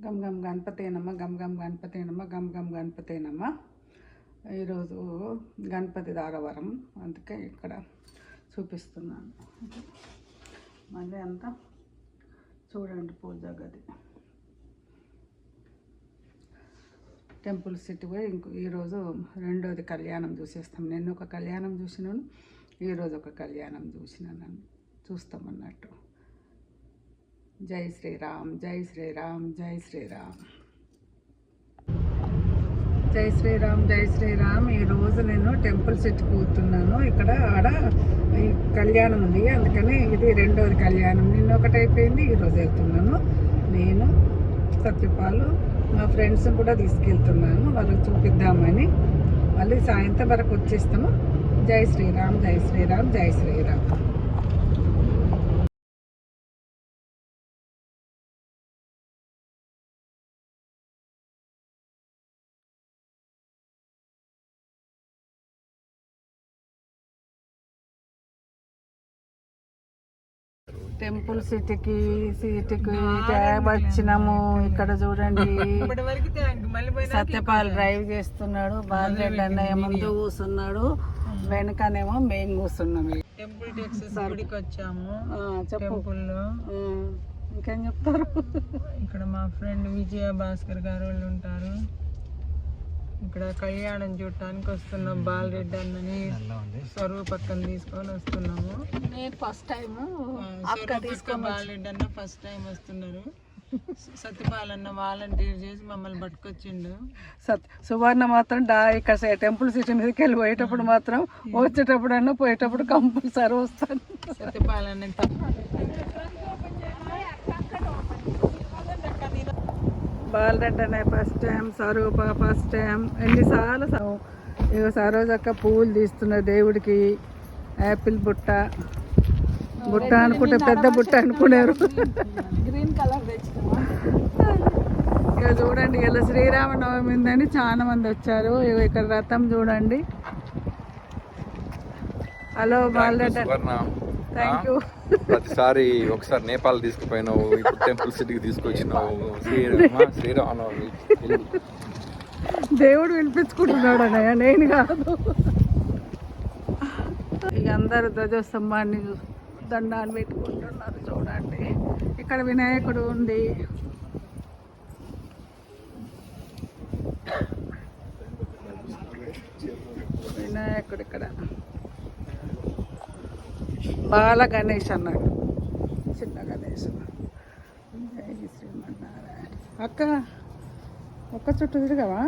Gum గమ్ గణపతేనమ్మ, గమ్ గమ్ గణపతేనమ్మ, గమ్ గమ్ గణపతేనమ్మ. ఈరోజు గణపతి దారవరం, అందుకే ఇక్కడ చూపిస్తున్నాను. మళ్ళీ అంతా చూడండి పూజా గది. టెంపుల్ సిటీ పోయి ఈరోజు రెండోది కళ్యాణం చూసేస్తాం. నిన్న ఒక కళ్యాణం చూసినాను, ఈరోజు ఒక కళ్యాణం చూస్తామన్నట్టు. జై శ్రీరామ్, జై శ్రీరామ్, జై శ్రీరామ్, జై శ్రీరామ్, జై శ్రీరామ్. ఈరోజు నేను టెంపుల్ సిటీకి పోతున్నాను. ఇక్కడ ఆడ ఈ కళ్యాణం ఉంది, అందుకని ఇది రెండోది కళ్యాణం. నిన్న ఒకటి అయిపోయింది, ఈరోజు వెళ్తున్నాను. నేను సత్యపాలు మా ఫ్రెండ్స్ కూడా తీసుకెళ్తున్నాను, వాళ్ళకి చూపిద్దామని. మళ్ళీ సాయంత్రం వరకు వచ్చేస్తాము. జై శ్రీరామ్, జై శ్రీరామ్, జై శ్రీరామ్. టెంపుల్ సిటీకి ట్యాబ్ వచ్చినాము. ఇక్కడ చూడండి, సత్యపాల్ డ్రైవ్ చేస్తున్నాడు, బాలరెడ్డి అన్నయ్య ముందు కూర్చున్నాడు, వెనకనేమో మేము కూర్చున్నాము. టెంపుల్ టెక్సస్ గుడికి వచ్చాము. టెంపుల్లో ఇంకేం చెప్తారు? ఇక్కడ మా ఫ్రెండ్ విజయ భాస్కర్ గారు వాళ్ళు ఉంటారు. ఇక్కడ కళ్యాణం చూడటానికి వస్తున్నాం. బాలరెడ్డి అన్నని స్వరూప పక్కన తీసుకొని వస్తున్నాము. నేను ఫస్ట్ టైం, బాలరెడ్డి అన్న ఫస్ట్ టైం వస్తున్నారు. సత్యపాలన్న వాలంటీర్ చేసి మమ్మల్ని పట్టుకొచ్చిండు. సువర్ణ మాత్రం ఇక్కడ టెంపుల్ సిటీ మీదకి వెళ్ళి పోయేటప్పుడు మాత్రం, వచ్చేటప్పుడు అన్న పోయేటప్పుడు కంపల్సరీ వస్తాను. సత్యపాలన్న బాలరెడ్డి అనే ఫస్ట్ టైం, స్వరూప ఫస్ట్ టైం. ఎన్నిసార్లు సరోజక్క పువ్వులు తీస్తున్న దేవుడికి. యాపిల్ బుట్ట అనుకుంటే పెద్ద బుట్ట అనుకున్నారు. గ్రీన్ కలర్ ఇక చూడండి, ఇలా శ్రీరామనవమి ఉందని చాలా మంది వచ్చారు. ఇక్కడ రథం చూడండి. Hello Bala Reddy, thank you. ప్రతిసారి ఒకసారి నేపాల్ తీసుకుపోయినావు, ఇప్పుడు టెంపుల్ సిటీకి తీసుకొచ్చినావు. శ్రీరామనవమి దేవుడు వినిపించుకుంటున్నాడు అన్నయ్య, నేను కాదు. ఇక అందరు ధ్వజస్తంభాన్ని దండాన్ని పెట్టుకుంటున్నారు. చూడండి, ఇక్కడ వినాయకుడు ఉంది. వినాయకుడు ఇక్కడ బాల గణేష్ అన్నాడు, చిన్న గణేష్. జై శ్రీమన్నారాయణ. అక్క ఒక్క చుట్టూ తిరగవా?